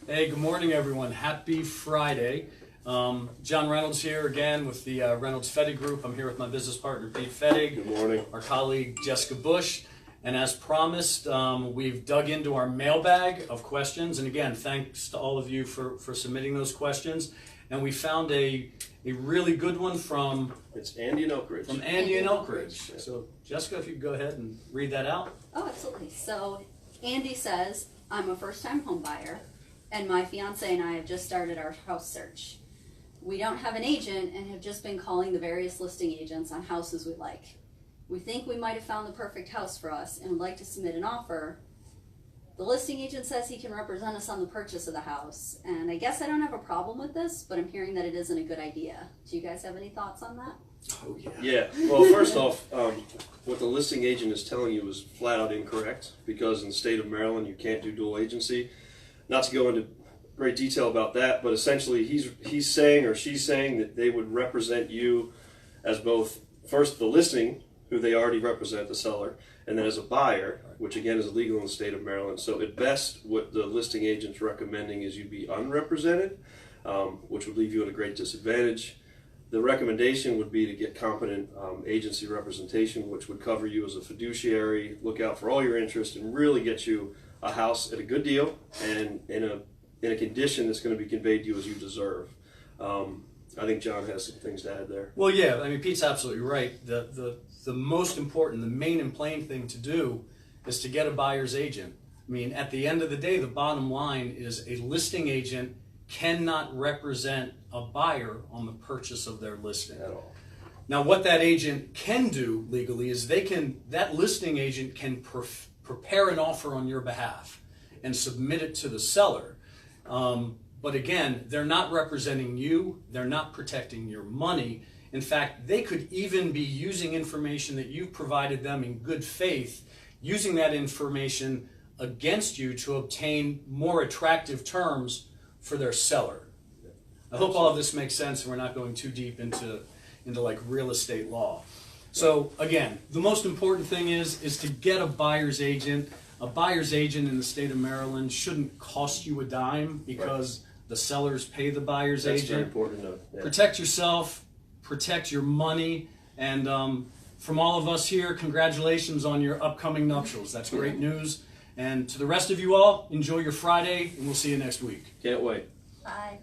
Hey, good morning, everyone. Happy Friday. John Reynolds here again with the Reynolds FETTIG group. I'm here with my business partner, Pete FETTIG. Good morning. Our colleague, Jessica Bush. And as promised, we've dug into our mailbag of questions. And again, thanks to all of you for submitting those questions. And we found a really good one from... It's Andy in Elkridge. From Andy in Elkridge. So, Jessica, if you could go ahead and read that out. Oh, absolutely. So, Andy says, I'm a first-time home buyer, and my fiance and I have just started our house search. We don't have an agent and have just been calling the various listing agents on houses we like. We think we might have found the perfect house for us and would like to submit an offer. The listing agent says he can represent us on the purchase of the house, and I guess I don't have a problem with this, but I'm hearing that it isn't a good idea. Do you guys have any thoughts on that? Oh, yeah. Yeah. Well, first off, what the listing agent is telling you is flat out incorrect, because in the state of Maryland you can't do dual agency. Not to go into great detail about that, but essentially he's saying, or she's saying, that they would represent you as both, first the listing, who they already represent, the seller, and then as a buyer, which again is illegal in the state of Maryland. So at best, what the listing agent's recommending is you be unrepresented, which would leave you at a great disadvantage. The recommendation would be to get competent agency representation, which would cover you as a fiduciary, look out for all your interests, and really get you a house at a good deal and in a condition that's going to be conveyed to you as you deserve. I think John has some things to add there. Well, yeah, I mean, Pete's absolutely right. The most important, the main and plain thing to do is to get a buyer's agent. I mean, at the end of the day, the bottom line is a listing agent cannot represent a buyer on the purchase of their listing. At all. Now, what that agent can do legally is that listing agent can prepare an offer on your behalf and submit it to the seller. But again, they're not representing you, they're not protecting your money. In fact, they could even be using information that you've provided them in good faith, using that information against you to obtain more attractive terms for their seller. I hope all of this makes sense and we're not going too deep into like real estate law. So again, the most important thing is to get a buyer's agent. A buyer's agent in the state of Maryland shouldn't cost you a dime because the sellers pay the buyer's agent. That's very important to know. Yeah. Protect yourself, protect your money, and from all of us here, congratulations on your upcoming nuptials. That's great news. And to the rest of you all, enjoy your Friday, and we'll see you next week. Can't wait. Bye.